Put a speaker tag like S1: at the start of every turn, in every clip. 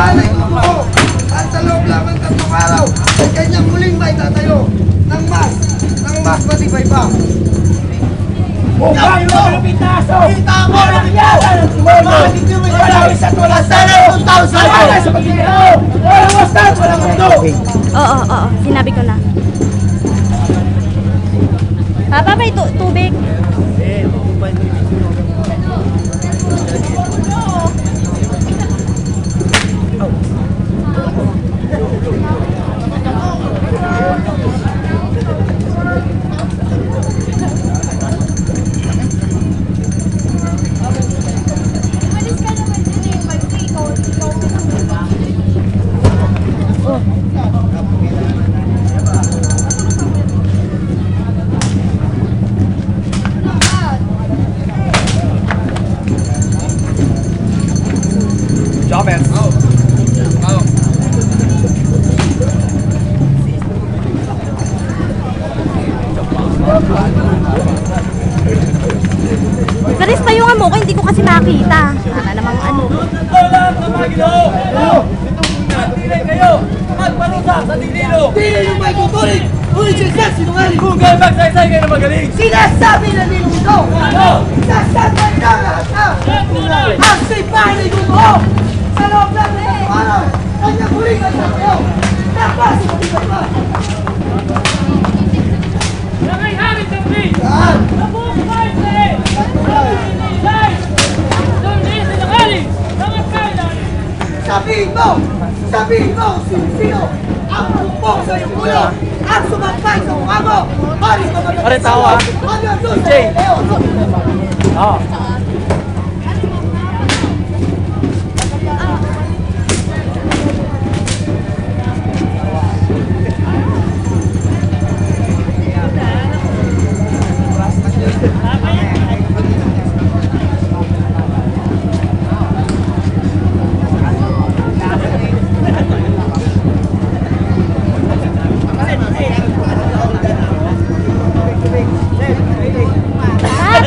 S1: palay tumuko. At sa loob lamang 3 araw, ay kanyang muling may tatayo ng mas matibay pa.
S2: Kung kayo na malapit na aso, walang yan! Walang isa't walang sana kung tao sa wala sa pagkikao! Walang wastan, walang mundo!
S3: Oo, sinabi ko na. Papa, may tubig. Charis, payungan mo ko, hindi ko kasi makita. Sana namang ano.
S2: Lahat ng mga Ginoo! Natilay kayo! Magparusa sa dililo!
S1: Dililo may tuturing! Ulit siya sinungaling!
S2: Kung kayo magsaysay kayo na magaling!
S1: Sinasabi na nilo ito!
S2: Ano?
S1: Sasabay na lahat na! Ang sipahan ay gumawa! Sa loob lang ng 3 araw, kanyang huling ay tatayo! Napasok ang iba pa!
S2: Langay hari sa pin!
S1: Saan?
S2: Nabuong kahit na eh! Say! Doon sa nangaling! Langat kailan!
S1: Sabihin mo sino ang pupok sa iyong ulo! Ang sumampay sa mukha mo! Pare
S2: tawa!
S1: DJ!
S2: Oo!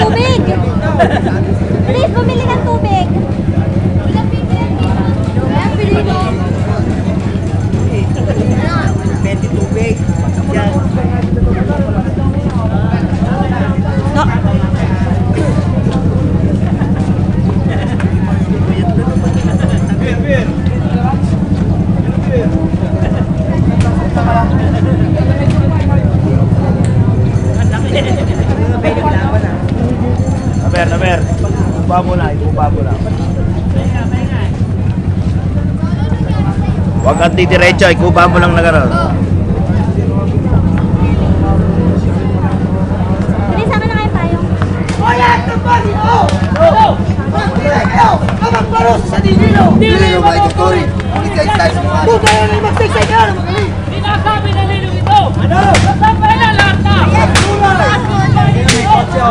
S3: Tubig! Please, bumili ng tubig. Pili mo.
S1: Pwede tubig. Yan.
S3: No.
S2: Aber, ibuba mo na. Huwag kang didiretso, ikuba mo lang na gano'n.
S3: Please, sama na kayo tayo.
S1: Wala kang Pangino! Magpilay kayo! Magparusa sa dililo! Dililo may tuturing! Magsaysay sa mukha! Kung kayo na magsaysay kayo na magaling!
S2: Sinasabi na lilong ito! Ano? Nasabay na lahat na!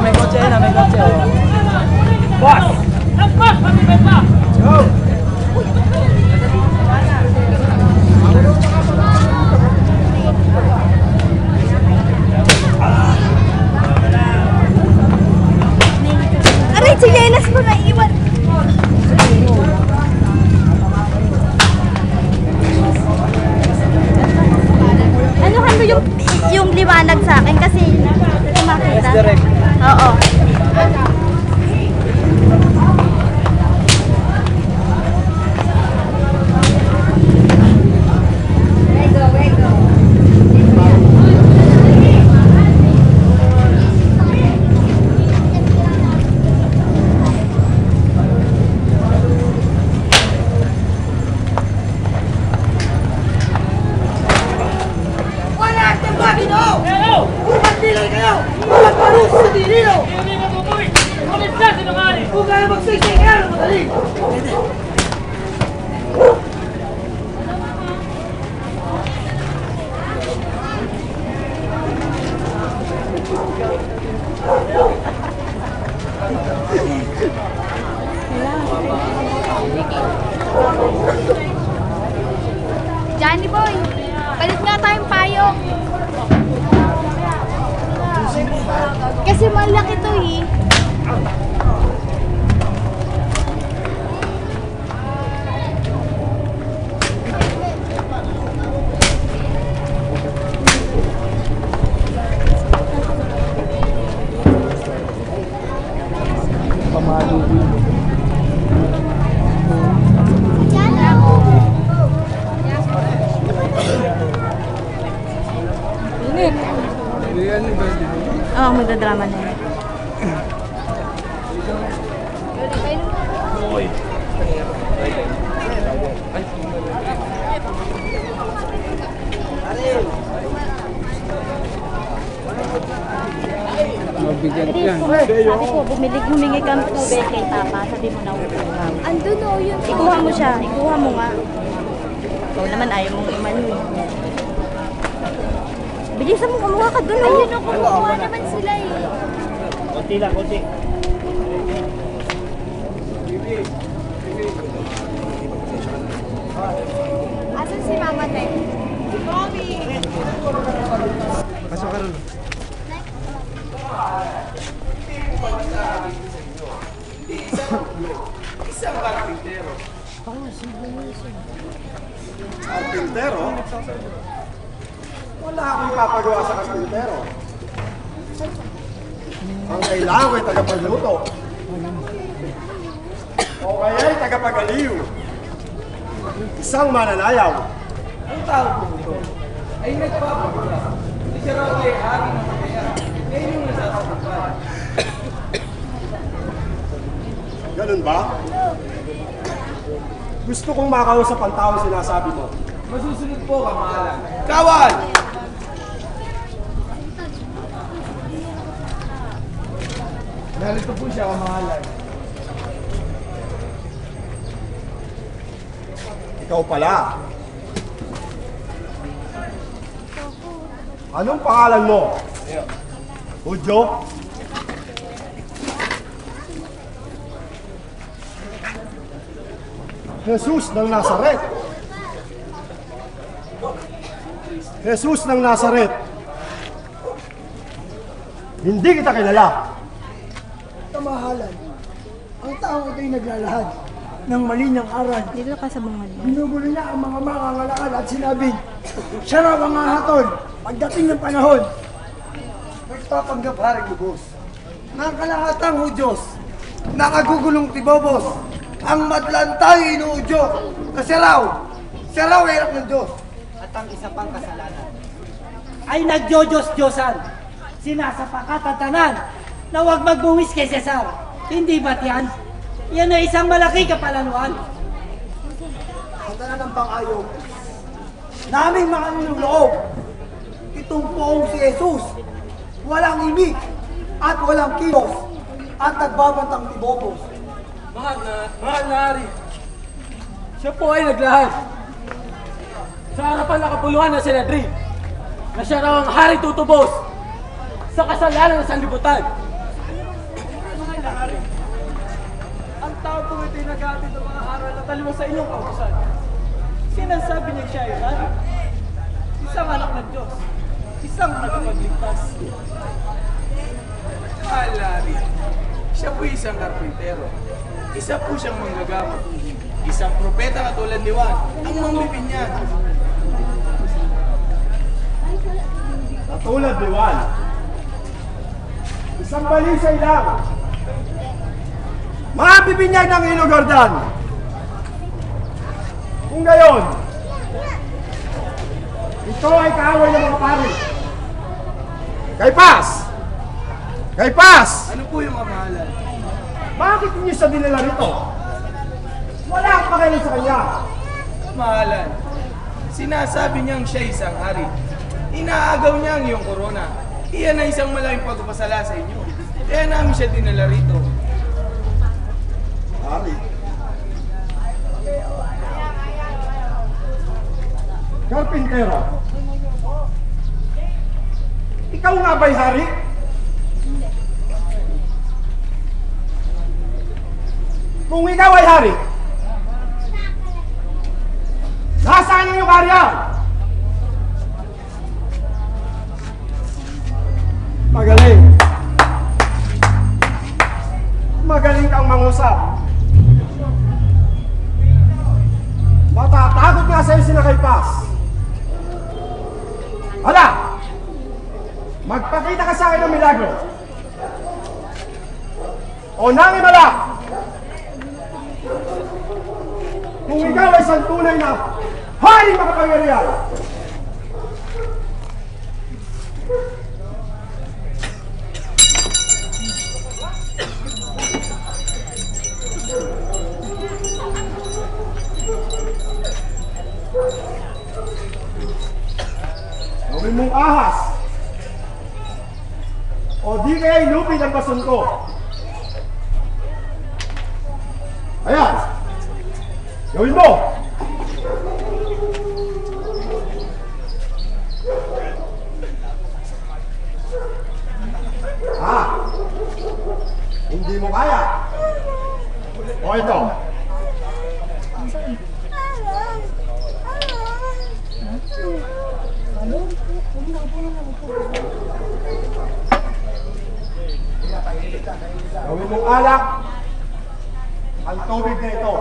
S4: May kotse na, may kotse.
S2: Boss! Ang boss! Matibay pa!
S4: Go!
S3: Aray, chilenas mo na iwan. Anuhan mo yung liwanag sa akin kasi hindi makita. Oo.
S1: Wala kang Pangino! Magpilay kayo! Magparusa sa dililo!
S2: Hindi matutuloy! Ulit siya sinungaling!
S1: Kung kayo magsaysay kayo na magaling!
S3: Johnny boy, palit nga tayong payong. Kasi malaki to eh. Oo, magdadrama na yun. Sabi ko, humingi kang tubig kay Papa. Sabi mo na upuhan. Andun o yun. Ikuha mo siya. Ikuha mo nga. Ikaw naman ayaw mong umano eh. Bilisan mo, kumuha ka dun. Ayun o, kumuha naman sila eh.
S2: Kunti lang, kunti.
S3: Asan si Mama Tay? Si Bobby!
S1: Pasok ka rin.
S4: Isang karpintero. Karpintero? Wala akong ipapagawa sa karpintero. Ang kailangan ay tagapagluto. O kaya ay tagapagaliw. Isang mananayaw.
S1: Ang tao po ito ay nagpapagula. Hindi siya raw ay hari ng kaya. Ngayon yung nasasapagpala.
S4: Ganun ba? Gusto kong makausap ang tao sinasabi mo.
S1: Masusunod po, kamahalan. Kawal! Narito po siya, kamahalan.
S4: Ikaw pala. Anong pangalan mo? Udyo? Jesus ng Nazaret. Jesus ng Nazaret. Hindi kita kilala.
S5: Kamahalan, ang taong ito'y naglalahad ng mali niyang aral.
S3: Dito ka sa bungan mo.
S5: Binugulo niya ang mga makangalakal at sinabing, siya raw ang hahatol pagdating ng panahon.
S1: Nagpapanggap haring lubos. Ng kalahatang Hudyos, nakagugulong tibobos, ang madlan tayo inuudyo. Kasi siya raw ay anak ng Diyos.
S2: At ang isa pang kasalanan ay nagdiyos-diyosan. Sinasapakatatanan na huwag magbuwis kay Cesar. Hindi ba't yan? Yan ay isang malaki kapalanuan.
S5: Katanan ng pang-ayaw. Naming mga niloloob. Itong poong si Jesus, walang imig at walang kilos at nagbabantang tibobos.
S1: Mahal na hari. Siya po ay naglahad. Sa harapan ng kapuluhan ng Senedri, na siya raw ang hari tutubos sa kasalanan ng sanlibutan. Mahal na hari. Ang tao po ito'y nag-aatid ng mga aral na taliwas sa inyong kautusan. Sinasabi niya siya ay hari. Isang anak ng Diyos. Isang nagpagligtas.
S6: Mahal na hari. Siya po isang karpintero. Isa po siyang manggagawa. Isang propeta katulad ni Juan, ang mangbibinyan.
S4: Katulad ni Juan. Isang balisay lang. Mabibinyag ng Ilog Jordan. Kung gayon, ito ay kaaway ng mga pari. Kaypas!
S6: Ano po yung kamahalan?
S4: Bakit niyo siya dinala rito? Wala akong pakialam sa kanya.
S6: Kamahalan. Sinasabi niyang siya isang hari. Inaagaw niya ang iyong korona. Iyan ay isang malaking pagpapasala sa inyo. Kaya namin siya dinala rito.
S4: Hari. Karpintero. Ikaw nga ba'y hari? Kung ikaw ay hari, nasaan ang iyong karya? Magaling. Magaling kang mangusap. Matatakot nga sa'yo sila Kaypas. Hala! Magpakita ka sa akin ng milagro. O nang imala! Kung ikaw ay isang tunay na haring makapangyarihan. Kaypas! O di kaya ilupin ang bason ko. Ayan! Gawin mo! Hindi mo kaya. O ito. Gawin mong alak ang tubig na ito.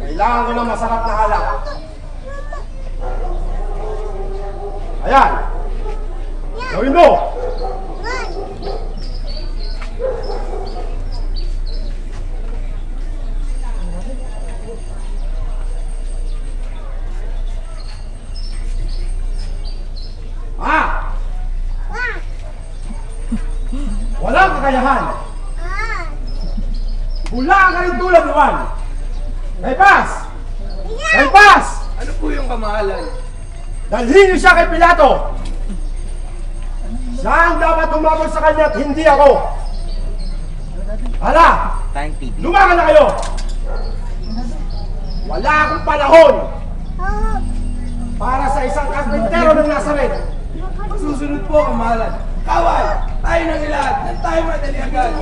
S4: Kailangan ko ng masarap na alak. Ayan. Gawin mo. Walang kakayahan. Bula ka rin tulad naman. Kaypas! Kaypas!
S6: Ano po yung kamahalan?
S4: Dalhin niyo siya kay Pilato. Siya ang dapat humabol sa kanya at hindi ako. Hala! Lumakan na kayo! Wala akong panahon para sa isang karpintero ng Nazaret.
S6: Susunod po, kamahalan. Kaway! Tayo ng lahat! Nang tayo madali agad!